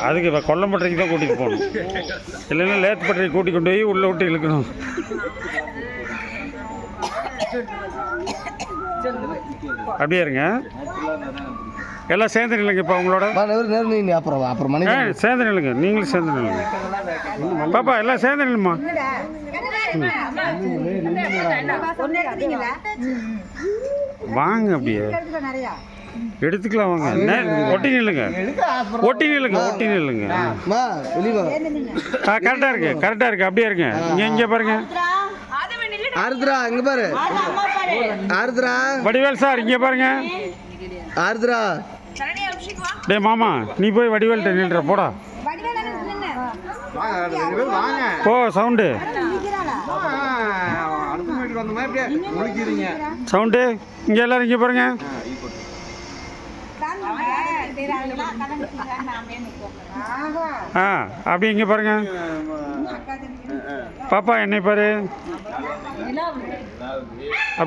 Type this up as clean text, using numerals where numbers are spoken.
அதுக்கு இப்போ கொல்லம்பட்டறைக்கு தான் கூட்டிகிட்டு போகணும், இல்லைன்னா லேத்துப்பட்டறைக்கு கூட்டி கொண்டு போய் உள்ளே விட்டு இழுக்கணும். அப்படியே இருங்க, எல்லாம் சேர்ந்து நில்லுங்க. இப்போ உங்களோட அப்புறம் சேர்ந்து நில்லுங்க, நீங்களும் சேர்ந்து நில்லுங்க. பாப்பா எல்லாம் சேர்ந்து நில்லுமா. வாங்க அப்படியே எடுத்துக்கலாம், வாங்க. ஒட்டி நில்லுங்க, ஒட்டி நில்லுங்க, ஒட்டி நில்லுங்க. கரெக்டாக இருக்கு, கரெக்டாக இருக்கு. அப்படியே இருங்க. இங்கே பாருங்க, ஆருத்ரா இங்க பாரு. ஆருத்ரா, வடிவேல் சார் இங்கே பாருங்க. ஆருத்ரா, டேய் மாமா, நீ போய் வடிவேல்கிட்ட நில்ற. போடா போ. Sound sound. இங்கே எல்லாரும் இங்கே பாருங்க. அப்படியே இங்கே பாருங்க. பாப்பா என்னை பாரு.